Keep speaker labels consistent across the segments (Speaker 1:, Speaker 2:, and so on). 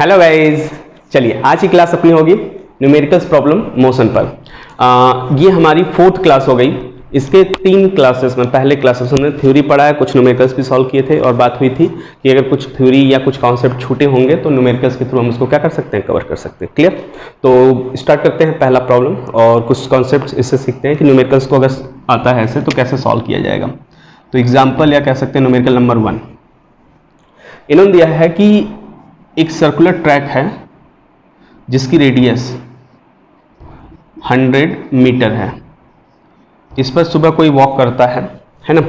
Speaker 1: Hello guys, चलिए आज की क्लास अपनी होगी न्यूमेरिकल्स प्रॉब्लम मोशन पर। ये हमारी 4th क्लास हो गई। इसके 3 क्लासेस में, पहले क्लासेस में थ्योरी पढ़ा है, कुछ न्यूमेरिकल्स भी सॉल्व किए थे और बात हुई थी कि अगर कुछ थ्योरी या कुछ कॉन्सेप्ट छूटे होंगे तो न्यूमेरिकल्स के थ्रू हम उसको क्या कर सकते हैं, कवर कर सकते हैं। क्लियर? तो स्टार्ट करते हैं पहला प्रॉब्लम और कुछ कॉन्सेप्ट इससे सीखते हैं कि न्यूमेरिकल्स को अगर आता है ऐसे तो कैसे सॉल्व किया जाएगा। तो एग्जाम्पल या कह सकते हैं न्यूमेरिकल नंबर 1 इन्होंने दिया है कि एक सर्कुलर ट्रैक है जिसकी रेडियस 100 मीटर है। इस पर सुबह कोई वॉक करता है ना,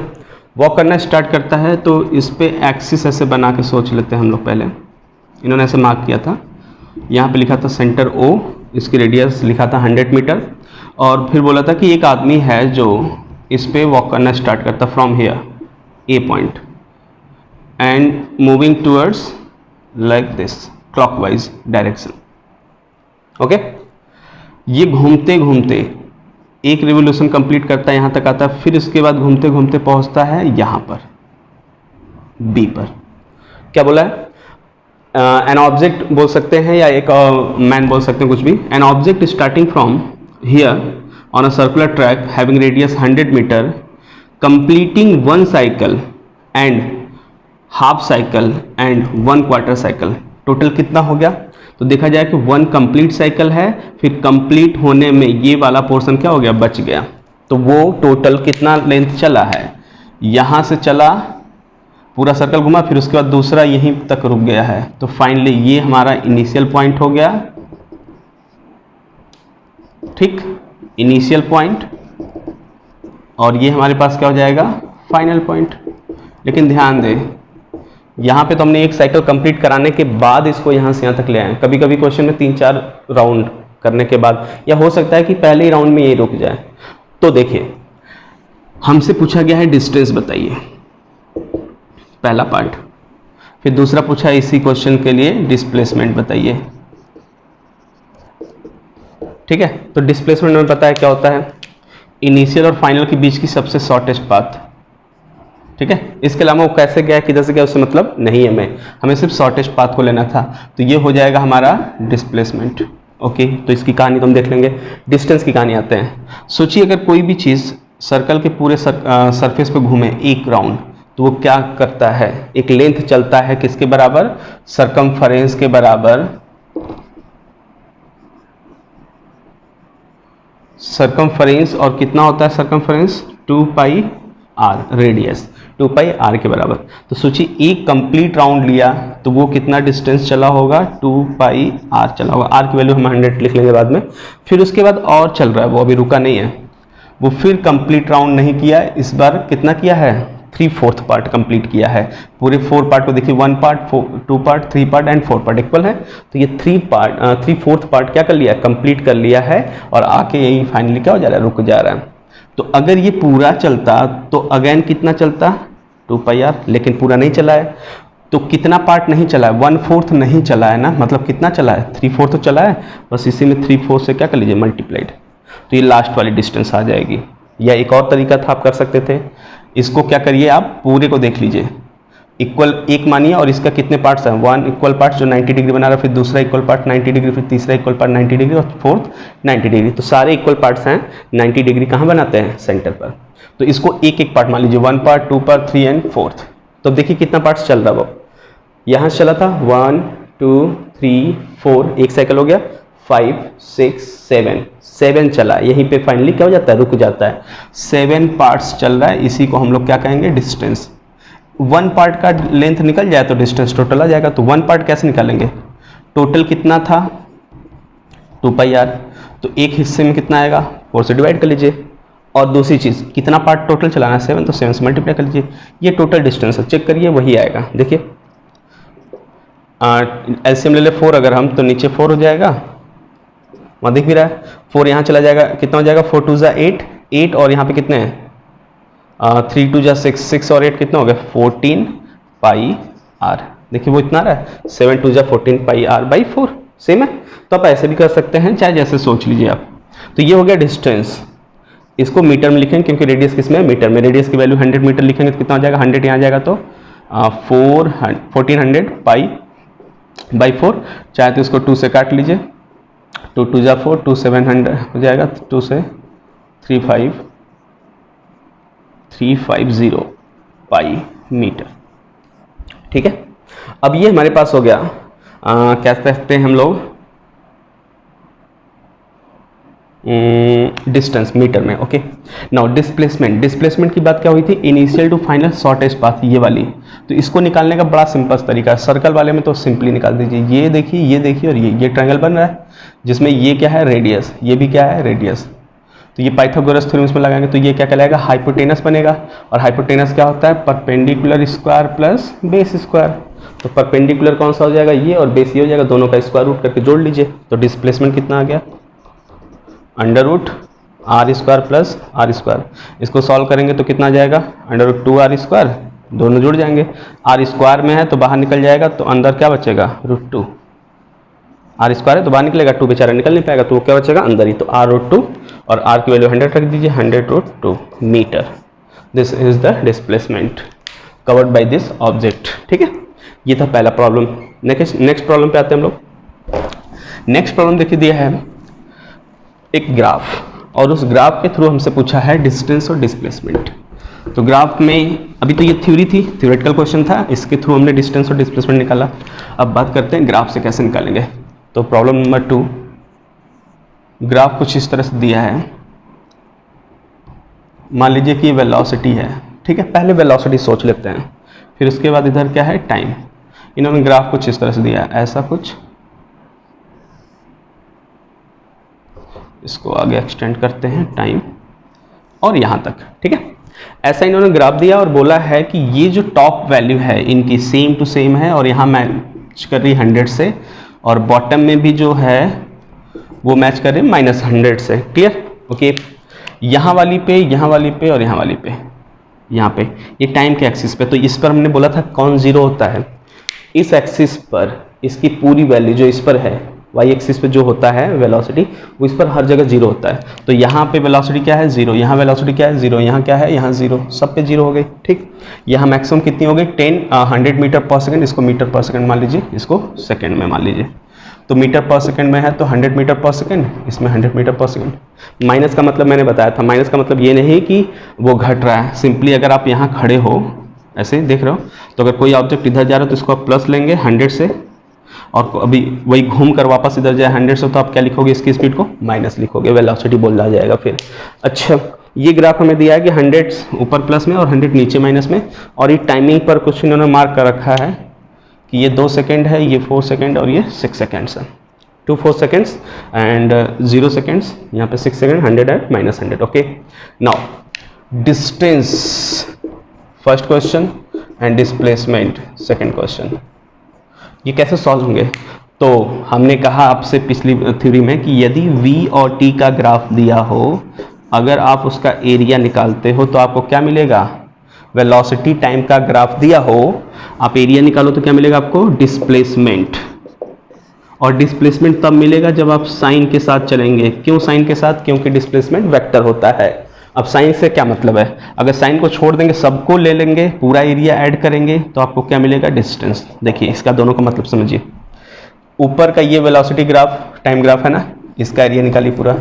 Speaker 1: वॉक करना स्टार्ट करता है तो इस पे एक्सिस ऐसे बना के सोच लेते हैं हम लोग। पहले इन्होंने ऐसे मार्क किया था, यहाँ पे लिखा था सेंटर O, इसकी रेडियस लिखा था 100 मीटर और फिर बोला था कि एक आदमी है जो इस पे वॉक करना स्टार्ट करता from here A point and moving towards like this clockwise direction. Okay, ये घूमते घूमते एक रिवोल्यूशन कंप्लीट करता है, यहां तक आता है, फिर इसके बाद घूमते घूमते पहुंचता है यहां पर बी पर। क्या बोला है? एन ऑब्जेक्ट बोल सकते हैं या एक मैन बोल सकते हैं, कुछ भी। An object starting from here on a circular track having radius 100 metre completing 1 cycle and half cycle and 1 quarter cycle. Total कितना हो गया? तो देखा जाए कि 1 कंप्लीट साइकिल है, फिर कंप्लीट होने में ये वाला पोर्शन क्या हो गया, बच गया। तो वो टोटल कितना लेंथ चला है, यहां से चला पूरा सर्कल घुमा, फिर उसके बाद दूसरा यहीं तक रुक गया है। तो फाइनली ये हमारा इनिशियल पॉइंट हो गया। ठीक, इनिशियल पॉइंट, और ये हमारे पास क्या हो जाएगा, फाइनल पॉइंट। लेकिन ध्यान दें, यहाँ पे तो हमने एक साइकिल कंप्लीट कराने के बाद इसको यहाँ से यहाँ तक ले आए। कभी कभी क्वेश्चन में 3-4 राउंड करने के बाद, या हो सकता है कि पहले ही राउंड में ये रुक जाए। तो देखिए, हमसे पूछा गया है डिस्टेंस बताइए, पहला पार्ट। फिर दूसरा पूछा है इसी क्वेश्चन के लिए डिस्प्लेसमेंट बताइए। ठीक है, तो डिस्प्लेसमेंट में पता है क्या होता है, इनिशियल और फाइनल के बीच की सबसे शॉर्टेस्ट पाथ। ठीक है, इसके अलावा वो कैसे गया, किधर से गया, उससे मतलब नहीं है, हमें सिर्फ शॉर्टेस्ट पाथ को लेना था। तो ये हो जाएगा हमारा डिस्प्लेसमेंट। ओके, तो इसकी कहानी तो हम देख लेंगे। डिस्टेंस की कहानी आते हैं। सोचिए अगर कोई भी चीज़ सर्कल के पूरे सरफेस पे घूमे एक राउंड, तो वो क्या करता है, एक लेंथ चलता है किसके बराबर, सरकमफरेंस के बराबर। सरकमफरेंस, और कितना होता है सरकमफरेंस, 2 पाई r, रेडियस 2 पाई r के बराबर। तो सोचिए एक कंप्लीट राउंड लिया तो वो कितना डिस्टेंस चला होगा, 2 पाई r चला होगा। r की वैल्यू हम 100 लिख लेंगे बाद में। फिर उसके बाद और चल रहा है, वो अभी रुका नहीं है, वो फिर कंप्लीट राउंड नहीं किया, इस बार कितना किया है, 3/4 पार्ट कंप्लीट किया है। पूरे 4 पार्ट को देखिए, 1 part, 2 part, 3 part and 4 part equal है। तो ये 3/4 पार्ट क्या कर लिया, कंप्लीट कर लिया है, और आके यही फाइनली क्या हो जा रहा है, रुक जा रहा है। तो अगर ये पूरा चलता तो अगेन कितना चलता, 2 पाई r, लेकिन पूरा नहीं चला है। तो कितना पार्ट नहीं चला है, 1/4 नहीं चला है ना, मतलब कितना चला है, 3/4 तो चला है, बस इसी में 3/4 से क्या कर लीजिए, मल्टीप्लाइड। तो ये लास्ट वाली डिस्टेंस आ जाएगी। या एक और तरीका था, आप कर सकते थे, इसको क्या करिए, आप पूरे को देख लीजिए, इक्वल एक मानिए, और इसका कितने पार्ट्स हैं, 1 इक्वल पार्ट जो 90 डिग्री बना रहा है, फिर दूसरा इक्वल पार्ट 90 डिग्री, फिर तीसरा इक्वल पार्ट 90 डिग्री, और फोर्थ 90 डिग्री। तो सारे इक्वल पार्ट्स हैं 90 डिग्री, कहाँ बनाते हैं, सेंटर पर। तो इसको एक एक पार्ट मान लीजिए, 1 पार्ट, 2 पार्ट, 3 एंड 4th। तो देखिए कितना पार्ट्स चल रहा है, वो यहाँ से चला था 1 2 3 4, एक साइकिल हो गया, 5 6 7 चला, यहीं पे फाइनली क्या हो जाता है, रुक जाता है। 7 पार्ट्स चल रहा है, इसी को हम लोग क्या कहेंगे, डिस्टेंस। 1 पार्ट का लेंथ निकल जाए तो डिस्टेंस टोटल आ जाएगा। तो 1 पार्ट कैसे निकालेंगे, टोटल कितना था, 2 पाई r। तो एक हिस्से में कितना आएगा, 4 से डिवाइड कर लीजिए। और दूसरी चीज़, कितना पार्ट टोटल चलाना है, 7, तो 7 से मल्टीप्लाई कर लीजिए। ये टोटल डिस्टेंस है, चेक करिए वही आएगा। देखिए एलसीएम ले ले 4 अगर हम, तो नीचे 4 हो जाएगा, वहाँ दिख भी रहा है 4, यहाँ चला जाएगा, कितना हो जाएगा, 4 2 8, और यहाँ पे कितने हैं, 3 2 6 और 8 कितना हो गया, 14 पाई r। देखिए वो इतना आ रहा है, 7 2 14 पाई r बाई 4, सेम है। तो आप ऐसे भी कर सकते हैं, चाहे जैसे सोच लीजिए आप। तो ये हो गया डिस्टेंस। इसको मीटर में लिखेंगे क्योंकि रेडियस किसमें है, मीटर में। रेडियस की वैल्यू 100 मीटर लिखेंगे तो कितना हो जाएगा, 100 यहाँ आ जाएगा तो 1400 पाई बाई 4, चाहे तो इसको 2 से काट लीजिए, 2 2 जा 4, 2 700 हो जाएगा, 2 से 350 पाई मीटर। ठीक है, अब ये हमारे पास हो गया क्या कहते हैं हम लोग डिस्टेंस मीटर में। ओके, नाउ डिस्प्लेसमेंट की बात क्या हुई थी, initial to final shortest path, ये वाली। तो इसको निकालने का बड़ा सिंपल तरीका है, सर्कल वाले में तो सिंपली निकाल दीजिए, ये देखिए और ये ट्रायंगल बन रहा है जिसमें ये क्या है रेडियस, ये भी क्या है रेडियस। तो ये पाइथागोरस थ्योरम में लगाएंगे तो ये क्या कहलाएगा हाइपोटेनस बनेगा, और हाइपोटेनस क्या होता है perpendicular square plus base square. तो परपेंडिकुलर कौन सा हो जाएगा ये, और बेस ये हो जाएगा, दोनों का स्क्वायर रूट करके जोड़ लीजिए। तो डिस्प्लेसमेंट कितना आ गया under root R square plus R square. इसको सॉल्व करेंगे तो कितना आ जाएगा अंडर रूट 2 आर स्क्वायर, दोनों जुड़ जाएंगे, आर स्क्वायर में है तो बाहर निकल जाएगा, तो अंदर क्या बचेगा √2, आर स्क्वायर है तो बाहर निकलेगा, 2 बेचारा निकल नहीं पाएगा, तो वो क्या बचेगा अंदर ही, तो आर √2 और आर की वैल्यू 100 रख दीजिए, 100 √2 metre. This is the displacement covered by this object. ठीक है, ये था पहला प्रॉब्लम। नेक्स्ट प्रॉब्लम पे आते हैं हम लोग। नेक्स्ट प्रॉब्लम देखिए दिया है एक ग्राफ, और उस ग्राफ के थ्रू हमसे पूछा है डिस्टेंस और डिस्प्लेसमेंट। तो ग्राफ में अभी तो ये थ्योरी थी, थ्योरेटिकल क्वेश्चन था, इसके थ्रू हमने डिस्टेंस और डिस्प्लेसमेंट निकाला। अब बात करते हैं ग्राफ से कैसे निकालेंगे। तो प्रॉब्लम नंबर 2, ग्राफ कुछ इस तरह से दिया है, मान लीजिए कि वेलोसिटी है। ठीक है, पहले वेलोसिटी सोच लेते हैं, फिर उसके बाद इधर क्या है टाइम। इन्होंने ग्राफ कुछ इस तरह से दिया है, ऐसा कुछ, इसको आगे एक्सटेंड करते हैं टाइम और यहां तक। ठीक है, ऐसा इन्होंने ग्राफ दिया और बोला है कि ये जो टॉप वैल्यू है इनकी सेम टू सेम है, और यहां मैच कर रही 100 से, और बॉटम में भी जो है वो मैच कर रही है -100 से। क्लियर? ओके, यहाँ वाली पे और यहाँ वाली पे, यहाँ पे ये टाइम के एक्सिस पे, तो इस पर हमने बोला था कौन जीरो होता है, इस एक्सिस पर इसकी पूरी वैल्यू जो इस पर है वाई एक्सिस पे जो होता है वेलोसिटी, वो इस पर हर जगह जीरो होता है। तो यहाँ पे वेलोसिटी क्या है जीरो, यहाँ वेलोसिटी क्या है जीरो, यहाँ क्या है यहाँ जीरो, सब पे जीरो हो गई। ठीक, यहाँ मैक्सिमम कितनी हो गई 100 मीटर पर सेकंड, इसको मीटर पर सेकंड मान लीजिए, इसको सेकंड में मान लीजिए। तो मीटर पर सेकंड में है तो 100 मीटर पर सेकंड, इसमें 100 मीटर पर सेकंड। माइनस का मतलब मैंने बताया था, माइनस का मतलब ये नहीं कि वो घट रहा है, सिंपली अगर आप यहाँ खड़े हो ऐसे देख रहे हो, तो अगर कोई ऑब्जेक्ट इधर जा रहा हो तो इसको आप प्लस लेंगे 100 से, और अभी वही घूम कर वापस इधर जाए 100 से, तो आप क्या लिखोगे इसकी स्पीड को माइनस लिखोगे, वेलोसिटी बोला जाएगा फिर। अच्छा, ये ग्राफ हमें दिया है कि 100 ऊपर प्लस में और 100 नीचे माइनस में, और ये टाइमिंग पर कुछ इन्होंने मार्क कर रखा है कि ये 2 सेकेंड है, ये 4 सेकेंड और ये 6 सेकेंड्स है, 2 4 सेकेंड्स एंड 0 सेकेंड्स, यहाँ पे 6 second, 100 and -100। Okay, now distance first question and displacement second question, ये कैसे सॉल्व होंगे। तो हमने कहा आपसे पिछली थ्योरी में कि यदि v और t का ग्राफ दिया हो, अगर आप उसका एरिया निकालते हो तो आपको क्या मिलेगा, वेलोसिटी टाइम का ग्राफ दिया हो, आप एरिया निकालो तो क्या मिलेगा आपको डिस्प्लेसमेंट, और डिस्प्लेसमेंट तब मिलेगा जब आप साइन के साथ चलेंगे। क्यों साइन के साथ, क्योंकि डिस्प्लेसमेंट वेक्टर होता है। अब साइन से क्या मतलब है, अगर साइन को छोड़ देंगे सबको ले लेंगे, पूरा एरिया ऐड करेंगे तो आपको क्या मिलेगा डिस्टेंस। देखिए इसका दोनों का मतलब समझिए, ऊपर का ये वेलोसिटी ग्राफ टाइम ग्राफ है ना, इसका एरिया निकालिए पूरा,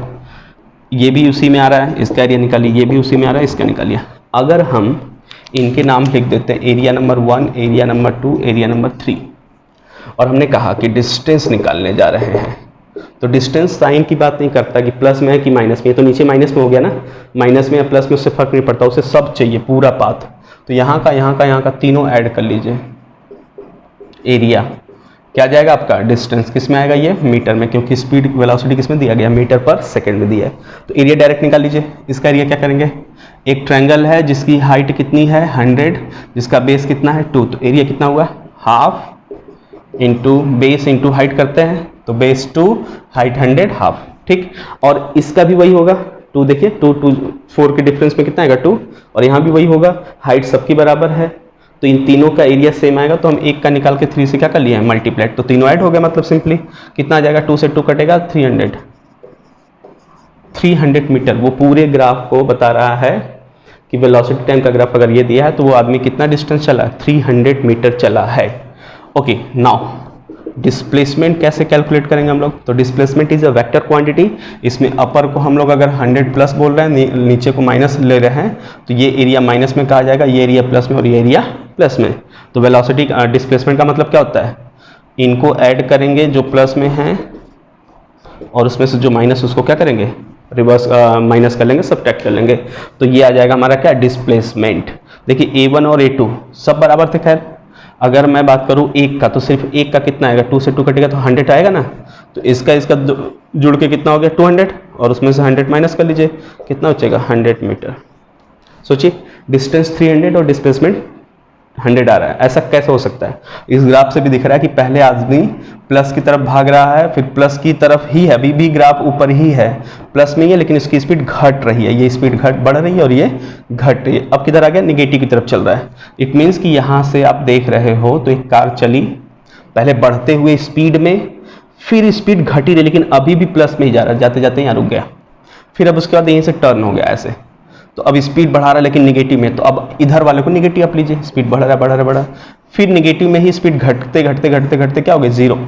Speaker 1: ये भी उसी में आ रहा है, इसका एरिया निकालिए, ये भी उसी में आ रहा है, इसका निकालिए। अगर हम इनके नाम लिख देते हैं area number 1, area number 2, area number 3, और हमने कहा कि डिस्टेंस निकालने जा रहे हैं, तो डिस्टेंस साइन की बात नहीं करता कि प्लस में है कि माइनस में, तो नीचे माइनस में हो गया ना, माइनस में या प्लस में उससे फर्क नहीं पड़ता, उसे सब चाहिए पूरा पाथ। तो यहाँ का तीनों ऐड कर लीजिए, एरिया क्या जाएगा आपका डिस्टेंस, किस में आएगा ये मीटर में, क्योंकि स्पीड वेलोसिटी किस में दिया गया मीटर पर सेकंड में दिया है। तो एरिया डायरेक्ट निकाल लीजिए। इसका एरिया क्या करेंगे, एक ट्रायंगल है जिसकी हाइट कितनी है 100, जिसका बेस कितना है 2, तो एरिया कितना हुआ half into base into height करते हैं, तो बेस 2 हाइट 100 हाफ। ठीक, और इसका भी वही होगा 2, देखिए 2 2 4 के डिफरेंस में कितना आएगा 2, और यहाँ भी वही होगा, हाइट सबकी बराबर है, तो इन तीनों का एरिया सेम आएगा, तो हम एक का निकाल के 3 से क्या कर लिया है मल्टीप्लाइड, तो तीनों ऐड हो गया, मतलब सिंपली कितना आ जाएगा 2 से 2 कटेगा 300 मीटर। वो पूरे ग्राफ को बता रहा है कि वेलोसिटी टाइम का ग्राफ अगर ये दिया है तो वो आदमी कितना डिस्टेंस चला, 300 मीटर चला है। ओके, नाउ डिस्प्लेसमेंट कैसे कैलकुलेट करेंगे हम लोग? तो displacement is a vector quantity. इसमें अपर को हम लोग अगर 100 प्लस बोल रहे हैं, नीचे को माइनस ले रहे हैं, तो ये एरिया माइनस में कहा जाएगा, ये एरिया प्लस में और ये एरिया प्लस में। तो वेलोसिटी डिस्प्लेसमेंट का मतलब क्या होता है? इनको ऐड करेंगे जो प्लस में हैं और उसमें से जो माइनस उसको क्या करेंगे? रिवर्स माइनस कर लेंगे, सब्ट्रैक्ट कर लेंगे। तो ये आ जाएगा हमारा क्या? डिस्प्लेसमेंट। देखिए A1 और A2 सब बराबर थे। खैर अगर मैं बात करूं एक का, तो सिर्फ एक का कितना आएगा? 2 से 2 कटेगा तो 100 आएगा ना। तो इसका जुड़ के कितना हो गया? 200, और उसमें से 100 माइनस कर लीजिए, कितना बचेगा? 100 मीटर। सोचिए डिस्टेंस 300 और डिस्प्लेसमेंट 100 आ रहा है, ऐसा कैसे हो सकता है? इस ग्राफ से भी दिख रहा है कि पहले आदमी प्लस की तरफ भाग रहा है, फिर प्लस की तरफ ही है, अभी भी ग्राफ ऊपर ही है, प्लस में ही है, लेकिन इसकी स्पीड घट रही है, ये स्पीड बढ़ रही है और ये घट रही है। अब किधर आ गया? निगेटिव की तरफ चल रहा है। इट मीन्स कि यहाँ से आप देख रहे हो तो एक कार चली पहले बढ़ते हुए स्पीड में, फिर स्पीड घटी रही, लेकिन अभी भी प्लस में ही जा रहा है, जाते जाते यहाँ रुक गया, फिर अब उसके बाद यहीं से टर्न हो गया ऐसे। तो अब स्पीड बढ़ा रहा है लेकिन निगेटिव में, तो अब इधर वाले को निगेटिव आप लीजिए, स्पीड बढ़ रहा है, फिर निगेटिव में ही स्पीड घटते क्या हो गया? 0,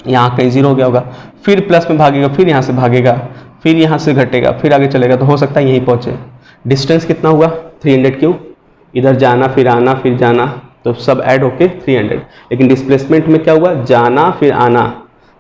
Speaker 1: यहाँ कहीं 0 हो गया होगा, फिर प्लस में भागेगा, फिर यहाँ से भागेगा, फिर यहाँ से घटेगा, फिर आगे चलेगा, तो हो सकता है यहीं पहुँचे। डिस्टेंस कितना हुआ? 300 क्यों? इधर जाना फिर आना फिर जाना, तो सब ऐड होके 300। लेकिन डिस्प्लेसमेंट में क्या हुआ? जाना फिर आना,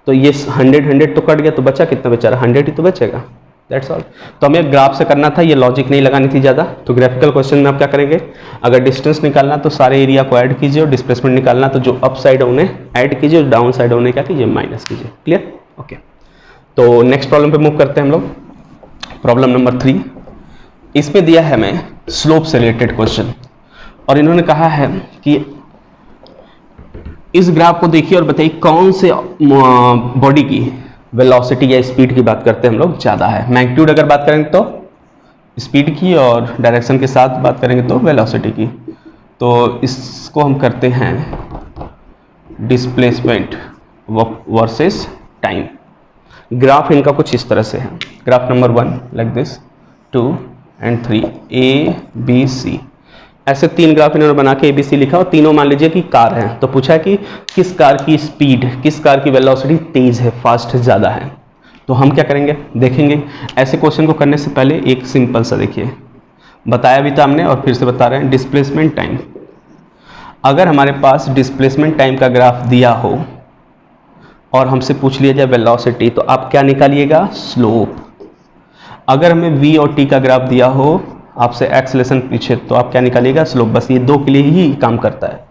Speaker 1: तो ये 100 तो कट गया, तो बचा कितना? बेचारा 100 ही तो बचेगा। That's all. तो हमें ग्राफ से करना था, ये लॉजिक नहीं लगानी थी ज़्यादा। तो ग्राफिकल क्वेश्चन में आप क्या करेंगे? अगर डिस्टेंस निकालना तो सारे एरिया को ऐड कीजिए, और डिस्प्लेसमेंट निकालना तो जो अप साइड है उन्हें ऐड कीजिए, और डाउन साइड है उन्हें क्या कीजिए? माइनस कीजिए। क्लियर? ओके। तो नेक्स्ट प्रॉब्लम पे मूव करते हैं हम लोग। प्रॉब्लम नंबर 3, इसमें दिया है हमें स्लोप से रिलेटेड क्वेश्चन, और इन्होंने कहा है कि इस ग्राफ को देखिए और बताइए कौन से बॉडी की वेलोसिटी या स्पीड की बात करते हैं हम लोग ज़्यादा है। मैग्नीट्यूड अगर बात करेंगे तो स्पीड की, और डायरेक्शन के साथ बात करेंगे तो वेलोसिटी की। तो इसको हम करते हैं डिस्प्लेसमेंट वर्सेस टाइम। ग्राफ इनका कुछ इस तरह से है। Graph number 1 like this, 2 and 3, A B C, ऐसे 3 ग्राफ इन्होंने बना के ABC लिखा, और तीनों मान लीजिए कि कार हैं। तो पूछा है कि किस कार की स्पीड, किस कार की वेलोसिटी तेज है, फास्ट है, ज़्यादा है। तो हम क्या करेंगे? देखेंगे। ऐसे क्वेश्चन को करने से पहले एक सिंपल सा देखिए, बताया भी था हमने और फिर से बता रहे हैं, डिस्प्लेसमेंट टाइम। अगर हमारे पास डिस्प्लेसमेंट टाइम का ग्राफ दिया हो और हमसे पूछ लिया जाए वेलोसिटी, तो आप क्या निकालिएगा? स्लोप। अगर हमें V और T का ग्राफ दिया हो, आपसे एक्सेलरेशन पीछे, तो आप क्या निकालिएगा? स्लोप। बस ये 2 के लिए ही काम करता है।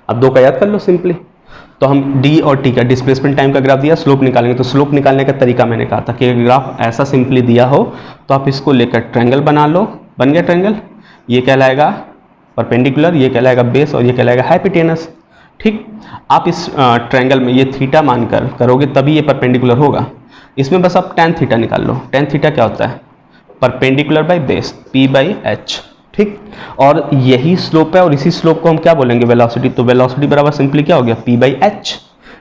Speaker 1: अब 2 का याद कर लो सिंपली। तो हम D और T का डिस्प्लेसमेंट टाइम का ग्राफ दिया, स्लोप निकालेंगे। तो स्लोप निकालने का तरीका मैंने कहा था कि ग्राफ ऐसा सिंपली दिया हो तो आप इसको लेकर ट्रायंगल बना लो, बन गया ट्रायंगल। ये कहलाएगा परपेंडिकुलर, ये कहलाएगा बेस, और ये कहलाएगा हाइपोटेनस। ठीक, आप इस ट्रायंगल में ये थीटा मानकर करोगे तभी ये परपेंडिकुलर होगा। इसमें बस आप tan थीटा निकाल लो। tan थीटा क्या होता है? Perpendicular by base, P/h। ठीक, और यही स्लोप है, और इसी स्लोप को हम क्या बोलेंगे? वेलोसिटी। तो वेलोसिटी बराबर सिंपली क्या हो गया? P/h।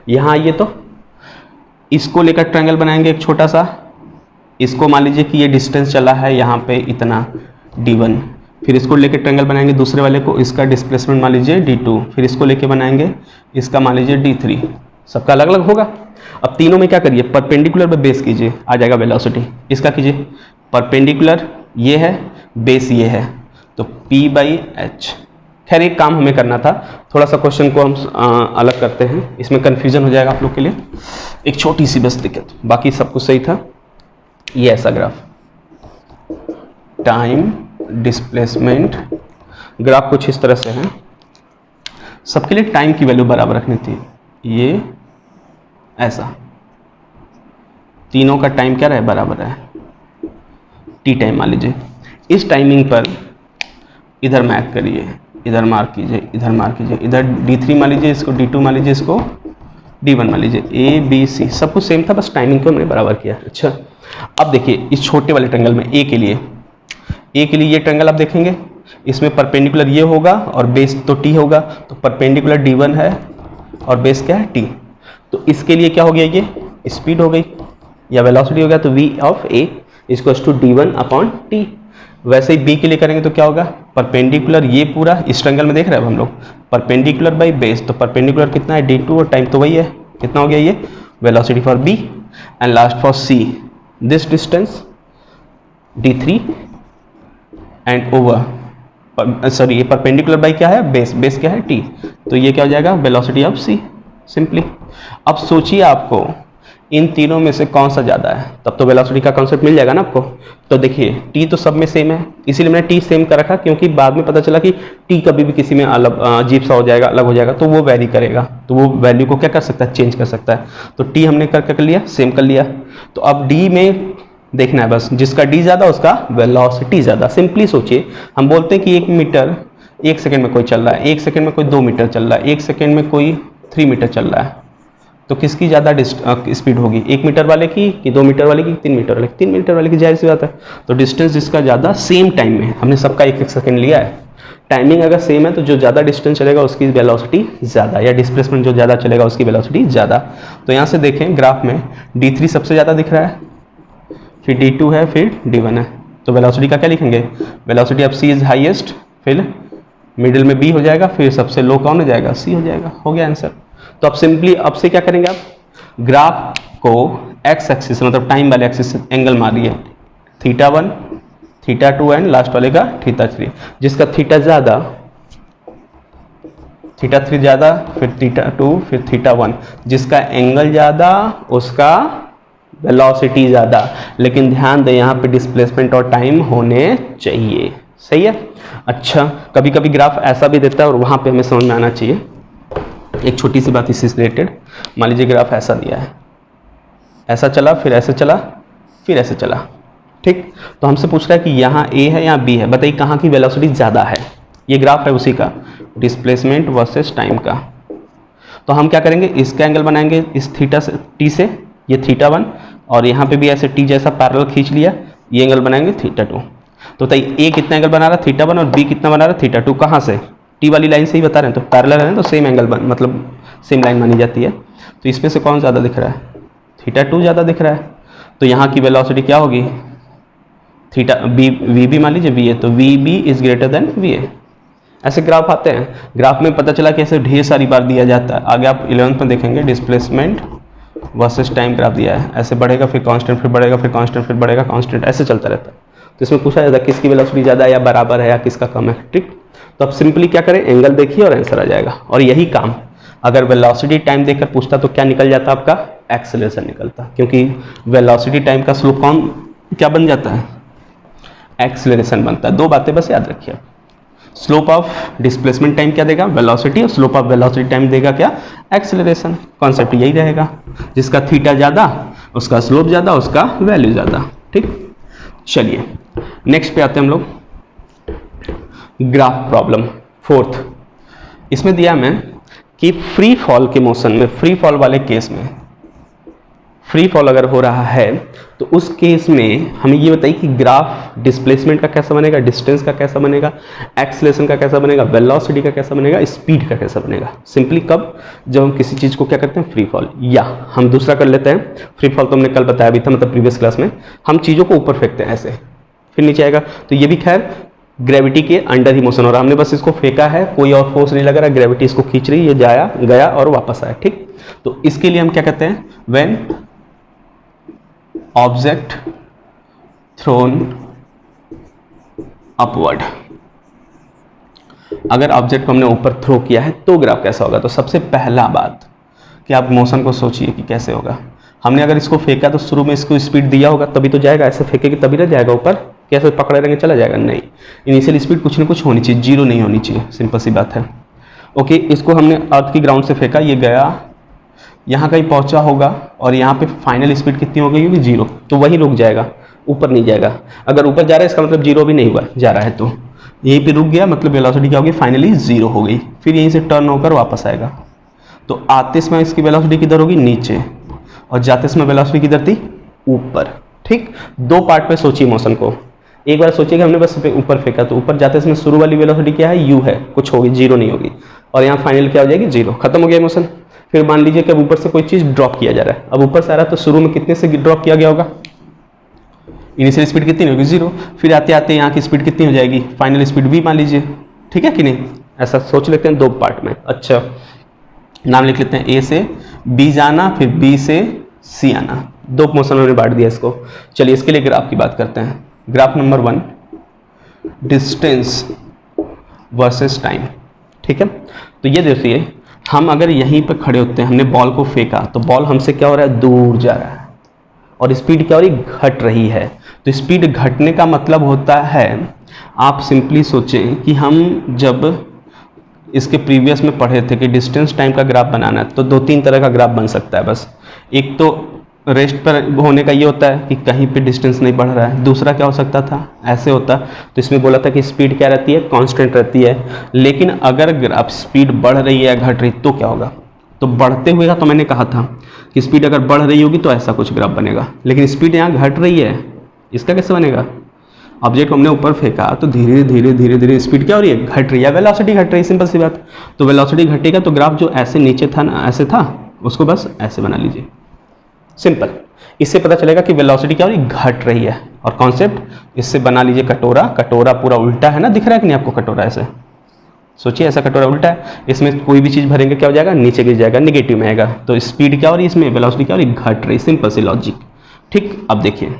Speaker 1: यहाँ आइए, तो इसको लेकर ट्रायंगल बनाएंगे एक छोटा सा। इसको मान लीजिए कि ये डिस्टेंस चला है यहाँ पे इतना d1, फिर इसको लेकर ट्रायंगल बनाएंगे दूसरे वाले को, इसका डिस्प्लेसमेंट मान लीजिए d2, फिर इसको लेके बनाएंगे इसका मान लीजिए d3। सबका अलग अलग होगा। अब तीनों में क्या करिए? परपेंडिकुलर बाय बेस कीजिए, आ जाएगा वेलोसिटी। इसका कीजिए परपेंडिकुलर ये है, बेस ये है, तो P/h। खैर एक काम हमें करना था, थोड़ा सा क्वेश्चन को हम अलग करते हैं, इसमें कंफ्यूजन हो जाएगा आप लोग के लिए। एक छोटी सी बस दिक्कत, बाकी सब कुछ सही था। ये ऐसा ग्राफ, टाइम डिस्प्लेसमेंट ग्राफ कुछ इस तरह से है। सबके लिए टाइम की वैल्यू बराबर रखनी थी। ये ऐसा, तीनों का टाइम क्या रहे? बराबर है, टी टाइम मान लीजिए। इस टाइमिंग पर इधर मैप करिए, इधर मार्क कीजिए, इधर मार्क कीजिए, इधर D3 मान लीजिए, इसको D2 मान लीजिए, इसको D1 मान लीजिए। A B C सब कुछ सेम था, बस टाइमिंग को हमने बराबर किया। अच्छा, अब देखिए इस छोटे वाले ट्रायंगल में A के लिए ये ट्रायंगल आप देखेंगे, इसमें परपेंडिकुलर ये होगा और बेस तो T होगा, तो परपेंडिकुलर D1 है और बेस क्या है? T। तो इसके लिए क्या हो गया? ये स्पीड हो गई या वेलोसिटी हो गया, तो V of A equals to D1/T। वैसे ही B के लिए करेंगे तो क्या होगा? परपेंडिकुलर ये पूरा इस ट्रायंगल में देख रहे हैं हम लोग, परपेंडिकुलर बाई बेस, तो परपेंडिकुलर कितना है? D2, और टाइम तो वही है कितना हो गया ये velocity for B and last for C this distance d3 and over sorry ये परपेंडिकुलर बाई क्या है बेस, बेस क्या है t, तो ये क्या हो जाएगा वेलोसिटी ऑफ c सिंपली। अब सोचिए आपको इन तीनों में से कौन सा ज़्यादा है, तब तो वेलोसिटी का कॉन्सेप्ट मिल जाएगा ना आपको। तो देखिए t तो सब में सेम है, इसीलिए मैंने t सेम कर रखा, क्योंकि बाद में पता चला कि t कभी भी किसी में अलग अजीब सा हो जाएगा, अलग हो जाएगा, तो वो वेरी करेगा, तो वो वैल्यू को क्या कर सकता है, चेंज कर सकता है। तो t हमने कर लिया, सेम कर लिया। तो अब d में देखना है बस, जिसका d ज़्यादा उसका वेलोसिटी ज़्यादा। सिंपली सोचिए, हम बोलते हैं कि 1 मीटर 1 सेकेंड में कोई चल रहा है, 1 सेकेंड में कोई 2 मीटर चल रहा है, 1 सेकेंड में कोई 3 मीटर चल रहा है, तो किसकी ज़्यादा स्पीड होगी, 1 मीटर वाले की कि 2 मीटर वाले की, 3 मीटर वाले की, 3 मीटर वाले की, जाहिर सी बात है। तो डिस्टेंस जिसका ज़्यादा सेम टाइम में, हमने सबका 1-1 सेकेंड लिया है, टाइमिंग अगर सेम है तो जो ज़्यादा डिस्टेंस चलेगा उसकी वेलोसिटी ज़्यादा, या डिस्प्लेसमेंट जो ज़्यादा चलेगा उसकी वेलोसिटी ज़्यादा। तो यहाँ से देखें ग्राफ में d3 सबसे ज़्यादा दिख रहा है, फिर d2 है, फिर d1 है, तो वेलोसिटी का क्या लिखेंगे, velocity of c is highest, फिर मिडिल में b हो जाएगा, फिर सबसे लो कौन हो जाएगा, c हो जाएगा। हो गया आंसर। तो अब सिंपली अब से क्या करेंगे आप, ग्राफ को x एक्सिस मतलब टाइम वाले एक्सिस से एंगल मारिए, θ1 θ2 एंड लास्ट वाले का θ3, जिसका थीटा ज़्यादा θ3 ज़्यादा, फिर θ2, फिर θ1, जिसका एंगल ज़्यादा उसका वेलोसिटी ज़्यादा। लेकिन ध्यान दें यहाँ पे डिस्प्लेसमेंट और टाइम होने चाहिए, सही है। अच्छा, कभी कभी ग्राफ ऐसा भी देता है और वहाँ पे हमें समझ में आना चाहिए। एक छोटी सी बात इससे रिलेटेड, मान लीजिए ग्राफ ऐसा दिया है, ऐसा चला, फिर ऐसे चला, फिर ऐसे चला, ठीक। तो हमसे पूछ रहा है कि यहाँ a है यहाँ b है, बताइए कहाँ की वेलोसिटी ज़्यादा है। ये ग्राफ है उसी का, डिस्प्लेसमेंट वर्सेस टाइम का। तो हम क्या करेंगे, इसका एंगल बनाएंगे इस थीटा से, t से, ये θ1, और यहाँ पे भी ऐसे t जैसा पैरेलल खींच लिया, ये एंगल बनाएंगे θ2। तो बताइए a कितना एंगल बना रहा है θ1 और b कितना बना रहा है θ2, कहाँ से, t वाली लाइन से ही बता रहे हैं, तो पैरेलल है तो सेम एंगल मतलब सेम लाइन मानी जाती है। तो इसमें से कौन ज़्यादा दिख रहा है, θ2 ज़्यादा दिख रहा है। तो यहाँ की वेलोसिटी क्या होगी, vb मान लीजिए v है, तो vb is greater than va। ऐसे ग्राफ आते हैं, ग्राफ में पता चला कि ऐसे ढेर सारी बार दिया जाता है। आगे आप 11th में देखेंगे डिस्प्लेसमेंट वर्सेस टाइम ग्राफ दिया है, ऐसे बढ़ेगा फिर कांस्टेंट, फिर बढ़ेगा फिर कांस्टेंट, फिर बढ़ेगा कांस्टेंट, ऐसे चलता रहता है। तो इसमें पूछा जाता है किसकी वेलोसिटी ज़्यादा है या बराबर है या किसका कम है, ठीक। तो अब सिंपली क्या करें, एंगल देखिए और आंसर आ जाएगा। और यही काम अगर वेलोसिटी टाइम देखकर पूछता तो क्या निकल जाता आपका, एक्सेलरेशन निकलता, क्योंकि वेलोसिटी टाइम का स्लोप कौन क्या बन जाता है, एक्सेलरेशन बनता है। दो बातें बस याद रखिए, स्लोप ऑफ डिस्प्लेसमेंट टाइम क्या देगा, वेलोसिटी, और स्लोप ऑफ वेलोसिटी टाइम देगा क्या, एक्सेलरेशन। कॉन्सेप्ट यही रहेगा, जिसका थीटा ज़्यादा उसका स्लोप ज़्यादा, उसका वैल्यू ज़्यादा, ठीक। चलिए नेक्स्ट पे आते हैं हम लोग, ग्राफ प्रॉब्लम 4th। इसमें दिया मैं कि फ्री फॉल के मोशन में, फ्री फॉल वाले केस में, फ्री फॉल अगर हो रहा है तो उस केस में हमें ये बताइए कि ग्राफ डिस्प्लेसमेंट का कैसा बनेगा, डिस्टेंस का कैसा बनेगा, एक्सेलरेशन का कैसा बनेगा, वेलोसिटी का कैसा बनेगा, स्पीड का कैसा बनेगा। सिंपली कब, जब हम किसी चीज को क्या करते हैं, फ्री फॉल। या हम दूसरा कर लेते हैं, फ्री फॉल तो हमने कल बताया भी था, मतलब प्रीवियस क्लास में, हम चीजों को ऊपर फेंकते हैं ऐसे, फिर नीचे आएगा। तो ये भी खैर ग्रेविटी के अंडर ही मोशन हो रहा है, हमने बस इसको फेंका है, कोई और फोर्स नहीं लगा रहा, ग्रेविटी इसको खींच रही है, ये जाया गया और वापस आया, ठीक। तो इसके लिए हम क्या कहते हैं, व्हेन ऑब्जेक्ट थ्रोन अपवर्ड, अगर ऑब्जेक्ट को हमने ऊपर थ्रो किया है तो ग्राफ कैसा होगा। तो सबसे पहला बात कि आप मोशन को सोचिए कि कैसे होगा। हमने अगर इसको फेंका तो शुरू में इसको स्पीड दिया होगा तभी तो जाएगा, ऐसे फेंकेगी तभी ना जाएगा ऊपर, कैसे पकड़े रहेंगे चला जाएगा, नहीं। इनिशियल स्पीड कुछ ना कुछ होनी चाहिए, जीरो नहीं होनी चाहिए, सिंपल सी बात है। ओके, इसको हमने अर्थ की ग्राउंड से फेंका, ये गया यहाँ कहीं पहुंचा होगा और यहाँ पे फाइनल स्पीड कितनी हो गई होगी, जीरो, तो वही रुक जाएगा, ऊपर नहीं जाएगा। अगर ऊपर जा रहा है इसका मतलब जीरो भी नहीं हुआ, जा रहा है तो यहीं पे रुक गया, मतलब वेलोसिटी क्या होगी, फाइनली जीरो हो गई। फिर यहीं से टर्न होकर वापस आएगा, तो आते समय इसकी वेलोसिटी किधर होगी, नीचे, और जाते समय वेलोसिटी किधर थी, ऊपर, ठीक। दो पार्ट में सोचिए मोशन को, एक बार सोचिए कि हमने बस ऊपर फेंका, तो ऊपर जाते समय शुरू वाली वेलोसिटी क्या है, यू है, कुछ होगी, जीरो नहीं होगी, और यहाँ फाइनल क्या हो जाएगी, जीरो, खत्म हो गया मोशन। फिर मान लीजिए कि अब ऊपर से कोई चीज ड्रॉप किया जा रहा है, अब ऊपर से आ रहा है तो शुरू में कितने से ड्रॉप किया गया होगा, इनिशियल स्पीड कितनी होगी, जीरो, फिर आते आते यहाँ की स्पीड कितनी हो जाएगी, फाइनल स्पीड भी मान लीजिए, ठीक है कि नहीं। ऐसा सोच लेते हैं दो पार्ट में। अच्छा, नाम लिख लेते हैं, ए से बी जाना फिर बी से सी आना, दो मोशन हमने बांट दिया इसको। चलिए इसके लिए ग्राफ की बात करते हैं। Graph number 1, distance versus time. ठीक है, तो ये देखिए हम अगर यहीं पे खड़े होते हैं, हमने बॉल को फेंका तो बॉल हमसे क्या हो रहा है, दूर जा रहा है और स्पीड क्या हो रही, घट रही है। तो स्पीड घटने का मतलब होता है, आप सिंपली सोचें कि हम जब इसके प्रीवियस में पढ़े थे कि डिस्टेंस टाइम का ग्राफ बनाना है तो 2-3 तरह का ग्राफ बन सकता है बस। एक तो रेस्ट पर होने का ये होता है कि कहीं पे डिस्टेंस नहीं बढ़ रहा है। दूसरा क्या हो सकता था, ऐसे होता, तो इसमें बोला था कि स्पीड क्या रहती है, कांस्टेंट रहती है। लेकिन अगर ग्राफ स्पीड बढ़ रही है या घट रही तो क्या होगा, तो बढ़ते हुए का तो मैंने कहा था कि स्पीड अगर बढ़ रही होगी तो ऐसा कुछ ग्राफ बनेगा, लेकिन स्पीड यहाँ घट रही है, इसका कैसे बनेगा। ऑब्जेक्ट हमने ऊपर फेंका तो धीरे धीरे धीरे धीरे स्पीड क्या हो रही है, घट रही है, वेलोसिटी घट रही है, सिंपल सी बात। तो वेलोसिटी घटेगा तो ग्राफ जो ऐसे नीचे था ना, ऐसे था, उसको बस ऐसे बना लीजिए, सिंपल। इससे पता चलेगा कि वेलोसिटी क्या हो रही, घट रही है। और कॉन्सेप्ट इससे बना लीजिए कटोरा, कटोरा पूरा उल्टा है ना, दिख रहा है कि नहीं आपको कटोरा, ऐसे सोचिए, ऐसा कटोरा उल्टा है, इसमें कोई भी चीज भरेंगे क्या हो जाएगा, नीचे गिर जाएगा, निगेटिव में आएगा। तो स्पीड क्या हो रही है, इसमें वेलोसिटी क्या हो रही, घट रही, सिंपल सी लॉजिक। ठीक, अब देखिए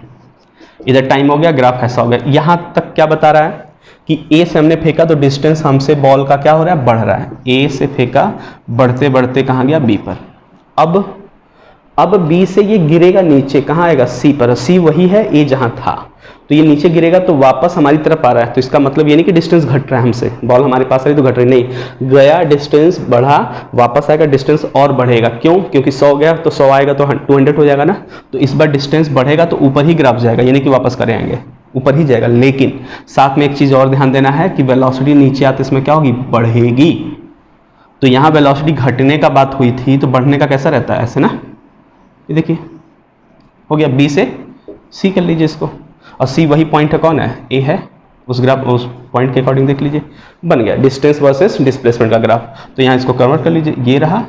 Speaker 1: इधर टाइम हो गया, ग्राफ ऐसा हो गया। यहां तक क्या बता रहा है कि ए से हमने फेंका तो डिस्टेंस हमसे बॉल का क्या हो रहा है, बढ़ रहा है। ए से फेंका, बढ़ते बढ़ते कहां गया, बी पर। अब बी से ये गिरेगा नीचे, कहां आएगा, सी पर। सी वही है ए जहां था, तो ये नीचे गिरेगा तो वापस हमारी तरफ आ रहा है। तो इसका मतलब ये नहीं कि डिस्टेंस घट रहा है हमसे, बॉल हमारे पास आ रही तो घट रही, नहीं, गया डिस्टेंस बढ़ा, वापस आएगा डिस्टेंस और बढ़ेगा। क्यों, क्योंकि 100 गया तो 100 आएगा तो 200 हो जाएगा ना। तो इस बार डिस्टेंस बढ़ेगा तो ऊपर ही ग्राफ जाएगा, यानी कि वापस करे आएंगे, ऊपर ही जाएगा। लेकिन साथ में एक चीज और ध्यान देना है कि वेलोसिटी नीचे आते इसमें क्या होगी, बढ़ेगी। तो यहां वेलोसिटी घटने का बात हुई थी, तो बढ़ने का कैसा रहता है, ऐसे ना। ये देखिए हो गया, बी से सी कर लीजिए इसको, और सी वही पॉइंट है, कौन है, ए है, उस ग्राफ उस पॉइंट के अकॉर्डिंग देख लीजिए, बन गया डिस्टेंस वर्सेस डिस्प्लेसमेंट का ग्राफ। तो यहाँ इसको कन्वर्ट कर लीजिए, ये रहा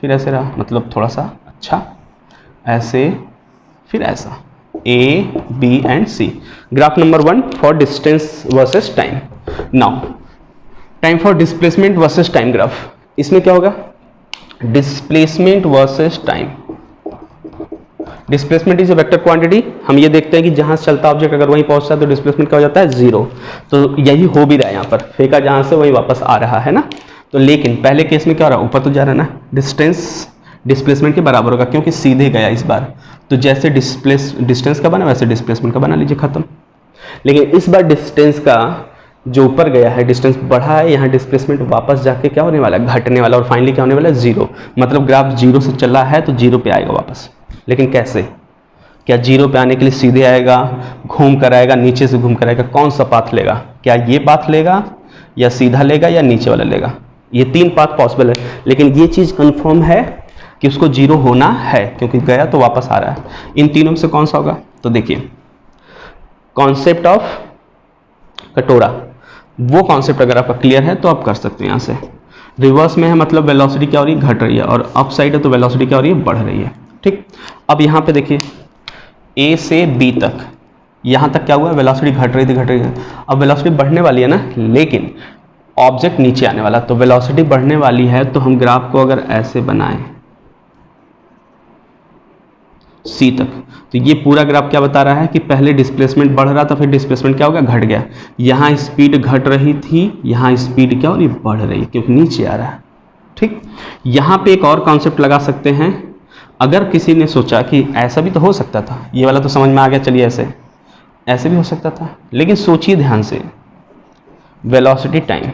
Speaker 1: फिर ऐसे रहा, मतलब थोड़ा सा अच्छा, ऐसे फिर ऐसा, A B and C. Graph number 1 for distance versus time. Now time for displacement versus time graph. इसमें क्या होगा, displacement versus time. Displacement is a vector quantity. हम ये देखते हैं कि जहां से चलता ऑब्जेक्ट अगर वहीं पहुंचता है तो डिस्प्लेसमेंट क्या हो जाता है, 0। तो यही हो भी रहा है, यहाँ पर फेंका जहां से वहीं वापस आ रहा है ना। तो लेकिन पहले केस में क्या हो रहा है, ऊपर तो जा रहा है ना, डिस्टेंस डिस्प्लेसमेंट के बराबर होगा क्योंकि सीधे गया इस बार। तो जैसे डिस्टेंस का बना वैसे डिस्प्लेसमेंट का बना लीजिए, खत्म। लेकिन इस बार डिस्टेंस का जो ऊपर गया है, डिस्टेंस बढ़ा है, यहाँ डिस्प्लेसमेंट वापस जाके क्या होने वाला है, घटने वाला, और फाइनली क्या होने वाला है, 0। मतलब ग्राफ 0 से चला है तो 0 पे आएगा वापस। लेकिन कैसे, क्या 0 पे आने के लिए सीधे आएगा, घूम कर आएगा, नीचे से घूम कर आएगा, कौन सा पाथ लेगा, क्या ये पाथ लेगा या सीधा लेगा या नीचे वाला लेगा। ये 3 पाथ पॉसिबल है, लेकिन ये चीज कंफर्म है कि उसको 0 होना है क्योंकि गया तो वापस आ रहा है। इन तीनों में से कौन सा होगा, तो देखिए कॉन्सेप्ट ऑफ कटोरा, वो कॉन्सेप्ट अगर आपका क्लियर है तो आप कर सकते हैं। यहाँ से रिवर्स में है, मतलब वेलोसिटी क्या हो रही है, घट रही है, और अप साइड है तो वेलोसिटी क्या हो रही है, बढ़ रही है। ठीक, अब यहाँ पे देखिए ए से बी तक, यहाँ तक क्या हुआ, वेलोसिटी घट रही थी, अब वेलोसिटी बढ़ने वाली है ना, लेकिन ऑब्जेक्ट नीचे आने वाला। तो वेलोसिटी बढ़ने वाली है तो हम ग्राफ को अगर ऐसे बनाएं सी तक, तो ये पूरा ग्राफ क्या बता रहा है कि पहले डिस्प्लेसमेंट बढ़ रहा था, फिर डिस्प्लेसमेंट क्या हो गया, घट गया। यहाँ स्पीड घट रही थी, यहाँ स्पीड क्या हो रही, बढ़ रही, क्योंकि नीचे आ रहा है। ठीक, यहाँ पे एक और कॉन्सेप्ट लगा सकते हैं। अगर किसी ने सोचा कि ऐसा भी तो हो सकता था, ये वाला तो समझ में आ गया, चलिए ऐसे भी हो सकता था, लेकिन सोचिए ध्यान से, वेलोसिटी टाइम,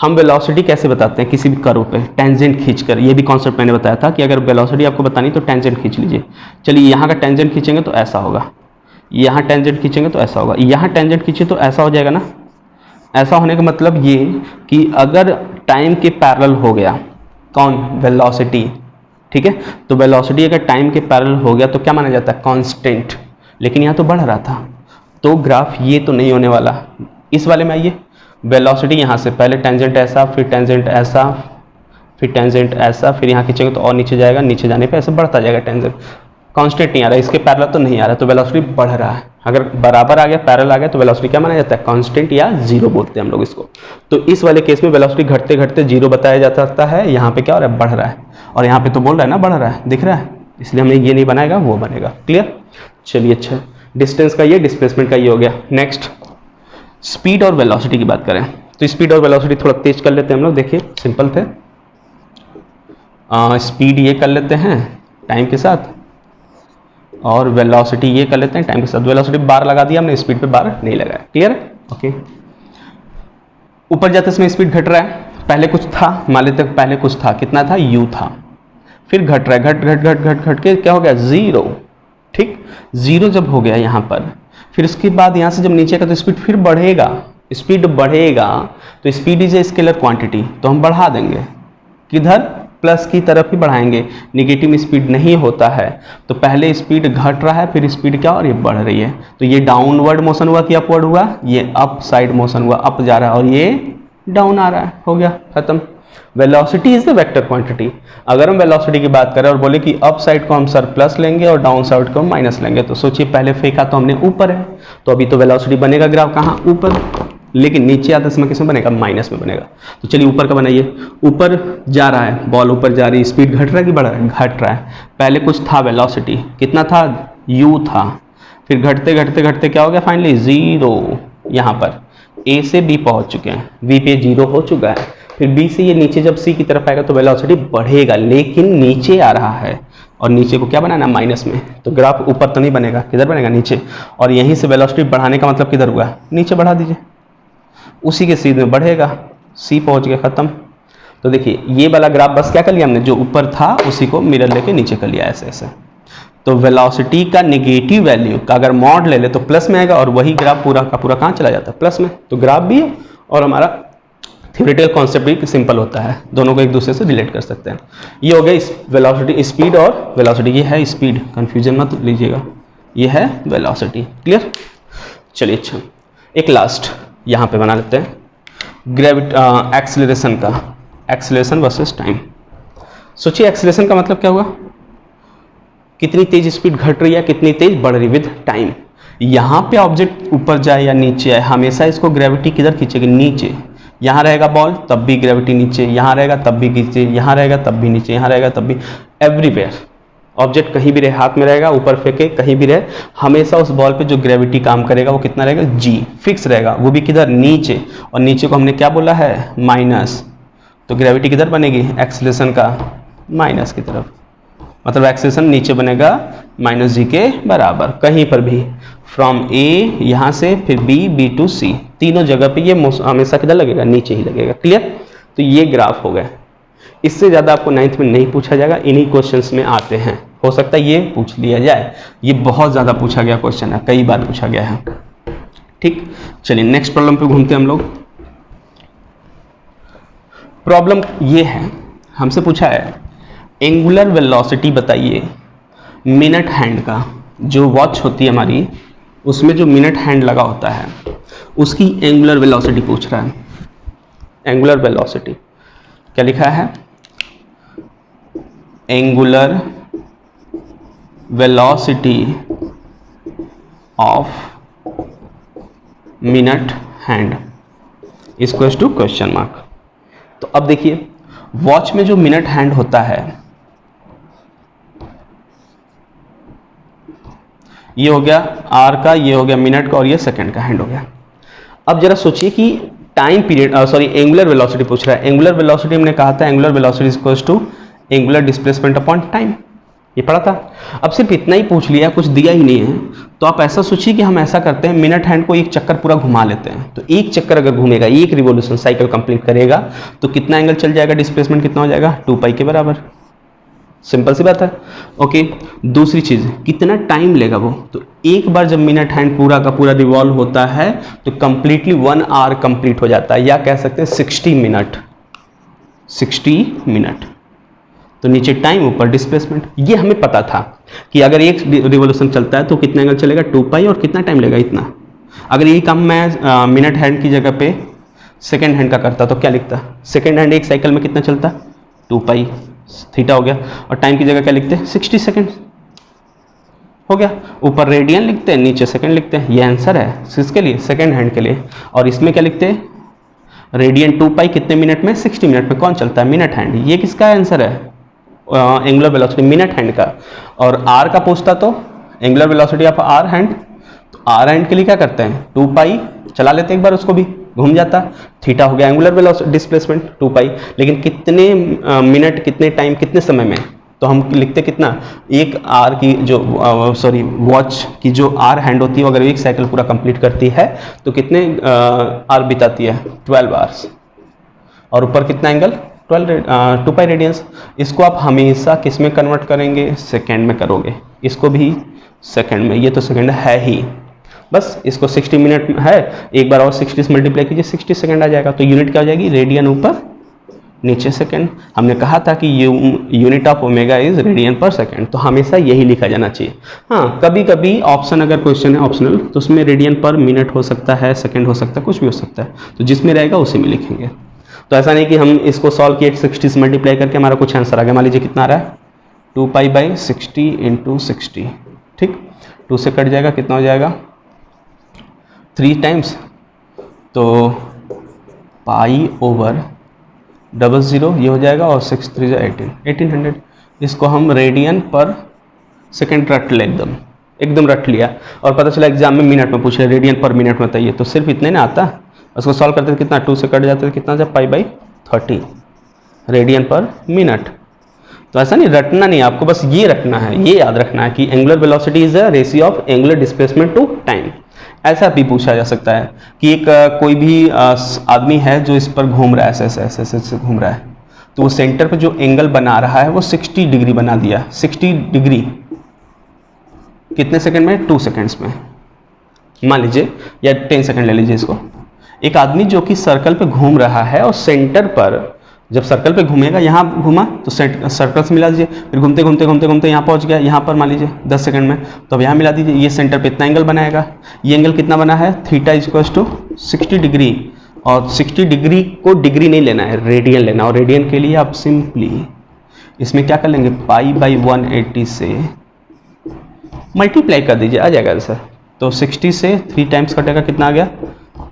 Speaker 1: हम वेलोसिटी कैसे बताते हैं, किसी भी कर्व पे टेंजेंट खींचकर। ये भी कॉन्सेप्ट मैंने बताया था कि अगर वेलोसिटी आपको बतानी तो टेंजेंट खींच लीजिए। चलिए यहाँ का टेंजेंट खींचेंगे तो ऐसा होगा, यहाँ टेंजेंट खींचेंगे तो ऐसा होगा, यहाँ टेंजेंट खींचे तो ऐसा हो जाएगा ना। ऐसा होने का मतलब ये कि अगर टाइम के पैरेलल हो गया, कौन, वेलोसिटी, ठीक है, तो वेलोसिटी अगर टाइम के पैरेलल हो गया तो क्या माना जाता है, कांस्टेंट। लेकिन यहाँ तो बढ़ रहा था, तो ग्राफ ये तो नहीं होने वाला। इस वाले में आइए, वेलोसिटी यहाँ से पहले टेंजेंट ऐसा, फिर टेंजेंट ऐसा, फिर टेंजेंट ऐसा, फिर यहाँ खींचेंगे तो और नीचे जाएगा, नीचे जाने पे ऐसे बढ़ता जाएगा टेंजेंट, कांस्टेंट नहीं आ रहा, इसके पैरेलल तो नहीं आ रहा, तो वेलोसिटी बढ़ रहा अगर बराबर आ गया, पैरेलल आ गया, तो वेलोसिटी क्या माना जाता है, कांस्टेंट या जीरो बोलते हैं हम लोग इसको। तो इस वाले केस में वेलोसिटी घटते घटते जीरो बताया जा सकता है। यहाँ पे क्या हो रहा है, बढ़ रहा है, और यहाँ पे तो बोल रहा है ना बढ़ रहा है, दिख रहा है, इसलिए हमने ये नहीं बनाएगा, वो बनेगा। क्लियर? चलिए अच्छा, डिस्टेंस का ये, डिस्प्लेसमेंट का ये हो गया। नेक्स्ट स्पीड और वेलोसिटी की बात करें, तो स्पीड और वेलोसिटी थोड़ा तेज कर लेते हैं हम लोग। देखिए सिंपल थे, स्पीड ये कर लेते हैं टाइम के साथ, और वेलोसिटी ये कर लेते हैं टाइम के साथ। वेलोसिटी बार लगा दिया हमने, स्पीड पे बार नहीं लगाया। क्लियर है? ओके। ऊपर जाते समय स्पीड घट रहा है, पहले कुछ था, मान लेते हैं पहले कुछ था, कितना था, u था, फिर घट रहा है, घट घट घट घट घट के क्या हो गया, जीरो। ठीक, जीरो जब हो गया यहाँ पर, फिर उसके बाद यहाँ से जब नीचे का तो स्पीड फिर बढ़ेगा, स्पीड बढ़ेगा, तो speed is a scalar quantity, तो हम बढ़ा देंगे, किधर, प्लस की तरफ ही बढ़ाएंगे। निगेटिव में स्पीड नहीं होता है, तो पहले स्पीड घट रहा है, फिर स्पीड क्या, और ये बढ़ रही है, तो ये डाउनवर्ड मोशन हुआ कि अपवर्ड हुआ, ये अप साइड मोशन हुआ, अप जा रहा है, और ये डाउन आ रहा है, हो गया, खत्म। Velocity is the vector quantity. अगर हम वेलोसिटी की बात करें और बोले कि अप साइड को हम सर प्लस लेंगे और डाउन साइड को हम माइनस लेंगे, तो सोचिए पहले फेंका तो हमने ऊपर है, तो अभी तो वेलोसिटी बनेगा ग्राफ कहाँ, ऊपर, लेकिन नीचे आते समय किस में बनेगा, माइनस में बनेगा। तो चलिए ऊपर का बनाइए, ऊपर जा रहा है, बॉल ऊपर जा रही है, स्पीड घट रहा है कि बढ़ रहा है, घट रहा है। पहले कुछ था, वेलोसिटी कितना था, u था, फिर घटते घटते घटते क्या हो गया, फाइनली जीरो। यहाँ पर a से b पहुंच चुके हैं, b पे जीरो हो चुका है, फिर b से ये नीचे जब c की तरफ आएगा तो वेलोसिटी बढ़ेगा, लेकिन नीचे आ रहा है, और नीचे को क्या बनाना, माइनस में, तो ग्राफ ऊपर तो नहीं बनेगा, किधर बनेगा, नीचे। और यहीं से वेलोसिटी बढ़ाने का मतलब किधर हुआ, नीचे बढ़ा दीजिए, उसी के सीधे बढ़ेगा, सी पहुंच गया, खत्म। तो देखिए ये वाला ग्राफ बस क्या कर लिया हमने, जो ऊपर था उसी को मिरर लेके नीचे कर लिया, ऐसे ऐसे। तो वेलोसिटी का नेगेटिव वैल्यू का अगर मॉड ले ले तो प्लस में आएगा, और वही ग्राफ पूरा का पूरा कहाँ चला जाता है, प्लस में। तो ग्राफ भी है और हमारा थ्योरेटिकल कॉन्सेप्ट भी सिंपल होता है, दोनों को एक दूसरे से रिलेट कर सकते हैं। ये हो गया वेलोसिटी, स्पीड और वेलोसिटी। ये है स्पीड, कंफ्यूजन मत लीजिएगा, ये है वेलोसिटी। क्लियर? चलिए अच्छा, एक लास्ट यहाँ पे बना लेते हैं, एक्सेलरेशन का, एक्सेलरेशन वर्सेस टाइम। सोचिए एक्सेलरेशन का मतलब क्या हुआ, कितनी तेज स्पीड घट रही है, कितनी तेज बढ़ रही विद टाइम। यहाँ पे ऑब्जेक्ट ऊपर जाए या नीचे आए, हमेशा इसको ग्रेविटी किधर खींचेगी, नीचे। यहाँ रहेगा बॉल तब भी ग्रेविटी नीचे, यहाँ रहेगा तब भी नीचे, यहाँ रहेगा तब भी नीचे, यहाँ रहेगा तब भी, एवरीवेयर। ऑब्जेक्ट कहीं भी रहे, हाथ में रहेगा, ऊपर फेंके, कहीं भी रहे, हमेशा उस बॉल पे जो ग्रेविटी काम करेगा वो कितना रहेगा, जी, फिक्स रहेगा, वो भी किधर, नीचे। और नीचे को हमने क्या बोला है, माइनस। तो ग्रेविटी किधर बनेगी, एक्सेलरेशन का माइनस की तरफ, मतलब एक्सेलरेशन नीचे बनेगा माइनस जी के बराबर, कहीं पर भी, फ्रॉम ए यहाँ से, फिर बी, बी टू सी, तीनों जगह पे ये हमेशा किधर लगेगा, नीचे ही लगेगा। क्लियर? तो ये ग्राफ हो गया। इससे ज़्यादा आपको 9th में नहीं पूछा जाएगा, इन्हीं क्वेश्चंस में आते हैं, हो सकता है ये पूछ लिया जाए, ये बहुत ज़्यादा पूछा गया क्वेश्चन है, कई बार पूछा गया है। ठीक, चलिए नेक्स्ट प्रॉब्लम पे घूमते हैं हम लोग। प्रॉब्लम ये है, हमसे पूछा है एंगुलर वेलोसिटी बताइए मिनट हैंड का, जो वॉच होती है हमारी उसमें जो मिनट हैंड लगा होता है उसकी एंगुलर वेलोसिटी पूछ रहा है। एंगुलर वेलोसिटी क्या लिखा है, angular velocity of minute hand equals to question mark. तो अब देखिए वॉच में जो मिनट हैंड होता है ये हो गया आर का, ये हो गया मिनट का, और ये सेकंड का हैंड हो गया। अब जरा सोचिए कि time period, sorry angular velocity पूछ रहा है। एंगुलर वेलोसिटी हमने कहा था angular velocity is equals to angular displacement upon time, ये पढ़ा था। अब सिर्फ इतना ही पूछ लिया, कुछ दिया ही नहीं है, तो आप ऐसा सोचिए कि हम ऐसा करते हैं, मिनट हैंड को एक चक्कर पूरा घुमा लेते हैं। तो एक चक्कर अगर घूमेगा, एक रिवोल्यूशन साइकिल कंप्लीट करेगा, तो कितना एंगल चल जाएगा, डिस्प्लेसमेंट कितना हो जाएगा, 2 पाई के बराबर। सिंपल सी बात है। ओके, दूसरी चीज कितना टाइम लेगा वो, तो एक बार जब मिनट हैंड पूरा का पूरा रिवॉल्व होता है तो कंप्लीटली 1 आवर कंप्लीट हो जाता है, या कह सकते हैं 60 मिनट, 60 मिनट। तो नीचे टाइम, ऊपर डिस्प्लेसमेंट। ये हमें पता था कि अगर एक रिवोल्यूशन चलता है तो कितना एंगल चलेगा, 2 पाई, और कितना टाइम लेगा, इतना। अगर यही काम मैं मिनट हैंड की जगह पे सेकेंड हैंड का करता तो क्या लिखता, सेकेंड हैंड एक साइकिल में कितना चलता, 2 पाई, थीटा हो गया, और टाइम की जगह क्या लिखते हैं, 60 सेकेंड। हो गया, ऊपर रेडियन लिखते हैं, नीचे सेकंड लिखते हैं। ये आंसर है किसके लिए, सेकंड हैंड के लिए। और इसमें क्या लिखते हैं, रेडियन 2 पाई कितने मिनट में, 60 मिनट में। कौन चलता है, मिनट हैंड। ये किसका आंसर है, एंगुलर वेलोसिटी मिनट हैंड का। और आर का पूछता तो angular velocity of hour hand, तो आर हैंड के लिए क्या करते हैं, 2 पाई चला लेते हैं एक बार, उसको भी घूम जाता। थीटा हो गया एंगुलर वेलोसिटी डिस्प्लेसमेंट 2 पाई, लेकिन कितने मिनट, कितने टाइम, कितने समय में, तो हम लिखते कितना, एक आर की जो सॉरी वॉच की जो आर हैंड होती है, अगर एक साइकिल पूरा कंप्लीट करती है तो कितने आर बिताती है, 12 आवर्स। और ऊपर कितना एंगल, 2 पाई रेडियंस। इसको आप हमेशा किस में कन्वर्ट करेंगे, सेकेंड में करोगे, इसको भी सेकेंड में। ये तो सेकेंड है ही, बस इसको 60 मिनट है, एक बार और 60 से मल्टीप्लाई कीजिए, 60 सेकेंड आ जाएगा। तो यूनिट क्या हो जाएगी, रेडियन ऊपर नीचे सेकेंड। हमने कहा था कि unit of omega is radian पर सेकेंड, तो हमेशा यही लिखा जाना चाहिए। हाँ, कभी कभी ऑप्शन अगर क्वेश्चन है ऑप्शनल, तो उसमें रेडियन पर मिनट हो सकता है, सेकेंड हो सकता है, कुछ भी हो सकता है, तो जिसमें रहेगा उसी में लिखेंगे। तो ऐसा नहीं कि हम इसको सॉल्व किए 60 से मल्टीप्लाई करके हमारा कुछ आंसर आ गया। मान लीजिए कितना आ रहा है, 2 पाई बाई 60 इंटू 60, ठीक, 2 से कट जाएगा, कितना हो जाएगा 3 टाइम्स, तो पाई ओवर 00 ये हो जाएगा, और 6 3 1800। इसको हम रेडियन पर सेकेंड रट ले, एकदम रट लिया। और पता चला एग्जाम में मिनट में पूछ रहे, रेडियन पर मिनट में बताइए, तो सिर्फ इतने ना आता। उसको सॉल्व करते थे कितना, 2 से कट जाते थे कितना, जब पाई बाई 30 रेडियन पर मिनट। तो ऐसा नहीं रटना, नहीं आपको बस ये रखना है, ये याद रखना है कि angular velocity is a ratio of angular displacement to time. ऐसा भी पूछा जा सकता है कि एक कोई भी आदमी है जो इस पर घूम रहा है, ऐसे ऐसे ऐसे ऐसे घूम रहा है, तो वो सेंटर पर जो एंगल बना रहा है वो 60 डिग्री बना दिया। 60 डिग्री कितने सेकंड में, 2 सेकंड्स में मान लीजिए, या 10 सेकंड ले लीजिए इसको। एक आदमी जो कि सर्कल पे घूम रहा है और सेंटर पर, जब सर्कल पे घूमेगा, यहाँ घूमा तो सर्कल से मिला दीजिए, फिर घूमते घूमते घूमते घूमते यहाँ पहुँच गया, यहाँ पर मान लीजिए 10 सेकंड में, तो अब यहाँ मिला दीजिए, ये सेंटर पे इतना एंगल बनाएगा। ये एंगल कितना बना है, थीटा इक्वल्स टू 60 डिग्री। और 60 डिग्री को डिग्री नहीं लेना है, रेडियन लेना। और रेडियन के लिए आप सिंपली इसमें क्या कर लेंगे, पाई बाई 180 से मल्टीप्लाई कर दीजिए, आ जाएगा आंसर। तो 60 से 3 टाइम्स कटेगा, कितना आ गया,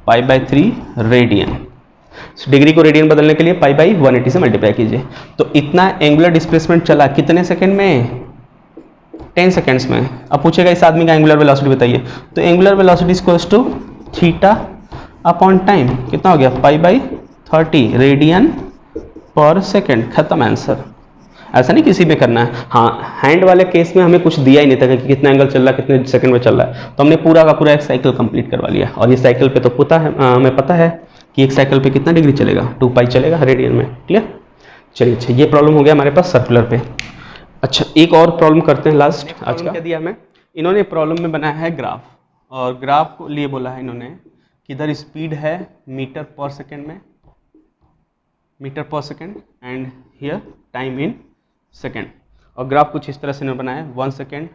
Speaker 1: पाई बाई 3 रेडियन। डिग्री को रेडियन बदलने के लिए पाई बाई 180 से मल्टीप्लाई कीजिए। तो इतना एंगुलर डिस्प्लेसमेंट चला कितने सेकंड में, 10 सेकंड्स में। अब पूछेगा इस आदमी का एंगुलर वेलोसिटी बताइए, तो angular velocity equals to theta upon time, कितना हो गया, पाई बाई 30 रेडियन पर सेकंड। खत्म आंसर। ऐसा नहीं किसी में करना है। हाँ, हैंड वाले केस में हमें कुछ दिया ही नहीं था कि कितना एंगल चल रहा है, कितने सेकंड में चल रहा है, तो हमने पूरा का पूरा एक साइकिल कंप्लीट करवा लिया। और ये साइकिल पे तो हमें पता है कि एक साइकिल पे कितना डिग्री चलेगा, 2 पाई चलेगा रेडियन में। क्लियर, चलिए। अच्छा, ये प्रॉब्लम हो गया हमारे पास सर्कुलर पे। अच्छा, एक और प्रॉब्लम करते हैं लास्ट आज का। क्या दिया हमें, इन्होंने प्रॉब्लम में बनाया है ग्राफ, और ग्राफ को लिए बोला है इन्होंने कि इधर स्पीड है मीटर पर सेकेंड में, मीटर पर second, and here time in second. और ग्राफ कुछ इस तरह से इन्होंने बनाया है, 1 सेकेंड,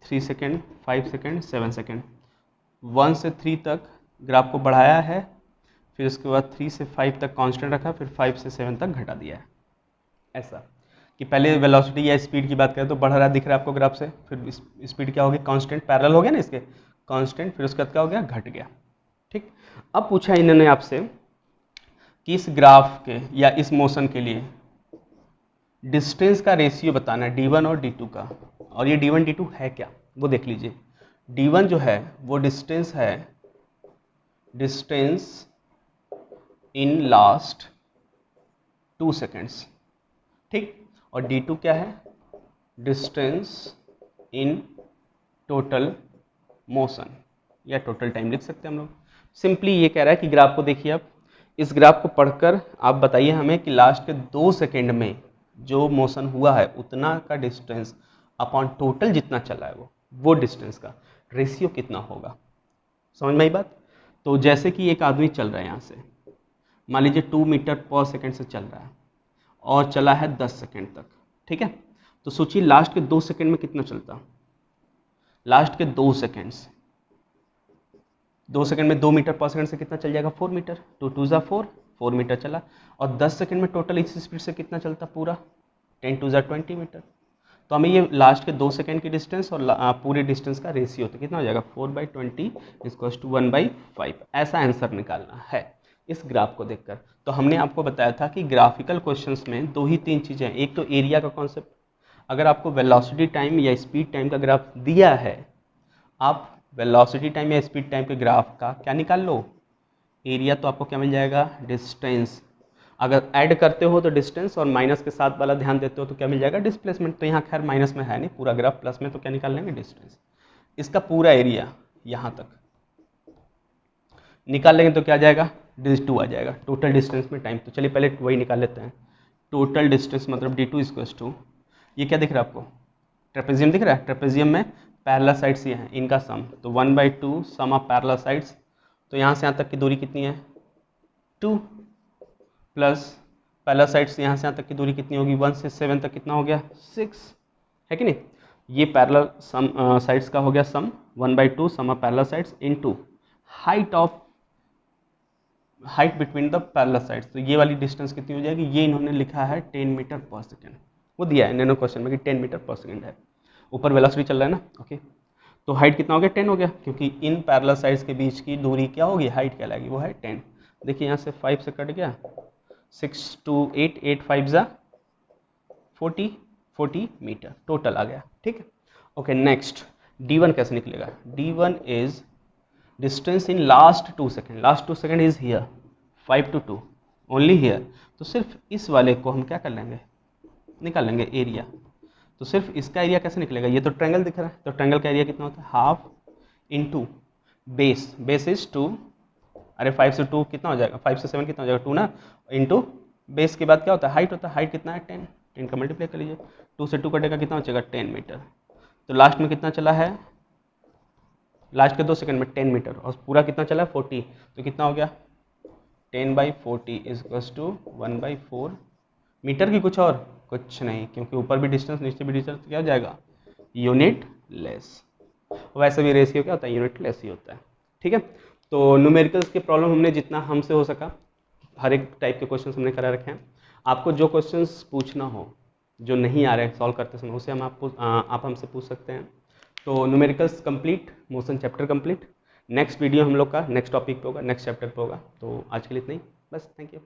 Speaker 1: 3 सेकेंड, 5 सेकेंड, 7 सेकेंड। 1 से 3 तक ग्राफ को बढ़ाया है, फिर उसके बाद 3 से 5 तक कांस्टेंट रखा, फिर 5 से 7 तक घटा दिया है। ऐसा कि पहले वेलोसिटी या स्पीड की बात करें तो बढ़ रहा दिख रहा है आपको ग्राफ से, फिर स्पीड क्या हो गया, कांस्टेंट, पैरेलल हो गया ना इसके, कांस्टेंट, फिर उसके बाद क्या हो गया, घट गया। ठीक, अब पूछा इन्होंने आपसे कि इस ग्राफ के या इस मोशन के लिए डिस्टेंस का रेशियो बताना है, d1 और d2 का। और ये d1 d2 है क्या, वो देख लीजिए। d1 जो है वो डिस्टेंस है, डिस्टेंस इन लास्ट 2 सेकेंड्स, ठीक। और d2 क्या है, डिस्टेंस इन टोटल मोशन, या टोटल टाइम लिख सकते हैं हम लोग। सिंपली ये कह रहा है कि ग्राफ को देखिए, आप इस ग्राफ को पढ़कर आप बताइए हमें कि लास्ट के 2 सेकेंड में जो मोशन हुआ है उतना का डिस्टेंस अपॉन टोटल जितना चला है वो डिस्टेंस का रेशियो कितना होगा। समझ में आई बात। तो जैसे कि एक आदमी चल रहा है यहाँ से, मान लीजिए 2 मीटर पर सेकेंड से चल रहा है और चला है 10 सेकेंड तक, ठीक है। तो सोचिए लास्ट के 2 सेकेंड में कितना चलता, लास्ट के 2 सेकेंड्स, 2 सेकंड में 2 मीटर पर सेकंड से कितना चल जाएगा, 4 मीटर, 2 2 जा 4 मीटर चला। और 10 सेकंड में टोटल इस स्पीड से कितना चलता पूरा, 10 2 जा 20 मीटर। तो हमें ये लास्ट के 2 सेकंड की डिस्टेंस और पूरे डिस्टेंस का रेशियो तो कितना हो जाएगा 4/20 इक्वल्स टू 1/5, ऐसा आंसर निकालना है इस ग्राफ को देखकर। तो हमने आपको बताया था कि ग्राफिकल क्वेश्चंस में 2 ही 3 चीज़ें हैं, एक तो एरिया का कॉन्सेप्ट, अगर आपको वेलोसिटी टाइम या स्पीड टाइम का ग्राफ दिया है, आप वेलोसिटी टाइम या स्पीड टाइम के ग्राफ का क्या निकाल लो, एरिया, तो आपको क्या मिल जाएगा डिस्टेंस। अगर ऐड करते हो तो डिस्टेंस और माइनस के साथ वाला ध्यान देते हो तो क्या मिल जाएगा डिस्प्लेसमेंट। तो यहाँ खैर माइनस में है नहीं, पूरा ग्राफ प्लस में, तो क्या निकाल लेंगे डिस्टेंस। इसका पूरा एरिया यहाँ तक निकाल लेंगे तो क्या आ जाएगा d2 आ जाएगा, टोटल डिस्टेंस में टाइम। तो चलिए पहले वही निकाल लेते हैं, टोटल डिस्टेंस मतलब d2 इक्वल्स टू, ये क्या दिख रहा है आपको, ट्रेपेजियम दिख रहा है, ट्रेपेजियम में पैरेलल साइड्स ये हैं, इनका सम, तो 1/2 सम ऑफ पैरेलल साइड्स, तो यहाँ से यहाँ तक की दूरी कितनी है 2, प्लस पैरेलल साइड्स यहाँ से यहाँ तक की दूरी कितनी होगी 1 से 7 तक कितना हो गया 6, है कि नहीं। ये पैरेलल सम साइड्स का हो गया sum 1/2 sum of parallel sides into height between the parallel sides, तो ये वाली डिस्टेंस कितनी हो जाएगी, ये इन्होंने लिखा है 10 मीटर पर सेकेंड, वो दिया है नैनो क्वेश्चन में कि 10 मीटर पर सेकेंड है, ऊपर वेलोसिटी चल रहा है ना, ओके। तो हाइट कितना हो गया 10 हो गया, क्योंकि इन पैरेलल साइड्स के बीच की दूरी क्या होगी, हाइट कहलाएगी, वो है 10। देखिए यहाँ से 5 से कट गया, 6 2 8 8 5 जा 40 मीटर टोटल आ गया, ठीक है। ओके नेक्स्ट d1 कैसे निकलेगा, d1 is distance in last 2 second, last 2 second is here 5 to 2 only here, तो सिर्फ इस वाले को हम क्या कर लेंगे निकाल लेंगे एरिया। तो सिर्फ इसका एरिया कैसे निकलेगा, ये तो ट्रायंगल दिख रहा है, तो ट्रायंगल का एरिया कितना होता है half into base, base is 2, अरे 5 से 2 कितना हो जाएगा, 5 से 7 कितना हो जाएगा 2 ना, इंटू बेस के बाद क्या होता है हाइट होता है, हाइट कितना है 10 का मल्टीप्लाई कर लीजिए, 2 से 2 कटेगा कितना हो जाएगा 10 मीटर, तो लास्ट में कितना चला है, लास्ट के 2 सेकंड में 10 मीटर, और पूरा कितना चला है 40, तो कितना हो गया 10/40 इज इक्वल्स टू 1/4 मीटर की कुछ नहीं, क्योंकि ऊपर भी डिस्टेंस नीचे भी डिस्टेंस, क्या हो जाएगा यूनिट लेस, वैसे भी रेशियो क्या होता है यूनिट लेस ही होता है, ठीक है। तो न्यूमेरिकल्स के प्रॉब्लम हमने जितना हमसे हो सका, हर एक टाइप के क्वेश्चन हमने करा रखे हैं। आपको जो क्वेश्चंस पूछना हो, जो नहीं आ रहे सॉल्व करते समय, उसे हम आप हमसे पूछ सकते हैं। तो numericals complete, motion chapter complete, next video हम लोग का नेक्स्ट टॉपिक पे होगा, नेक्स्ट चैप्टर पे होगा। तो आज के लिए इतना ही, बस, थैंक यू।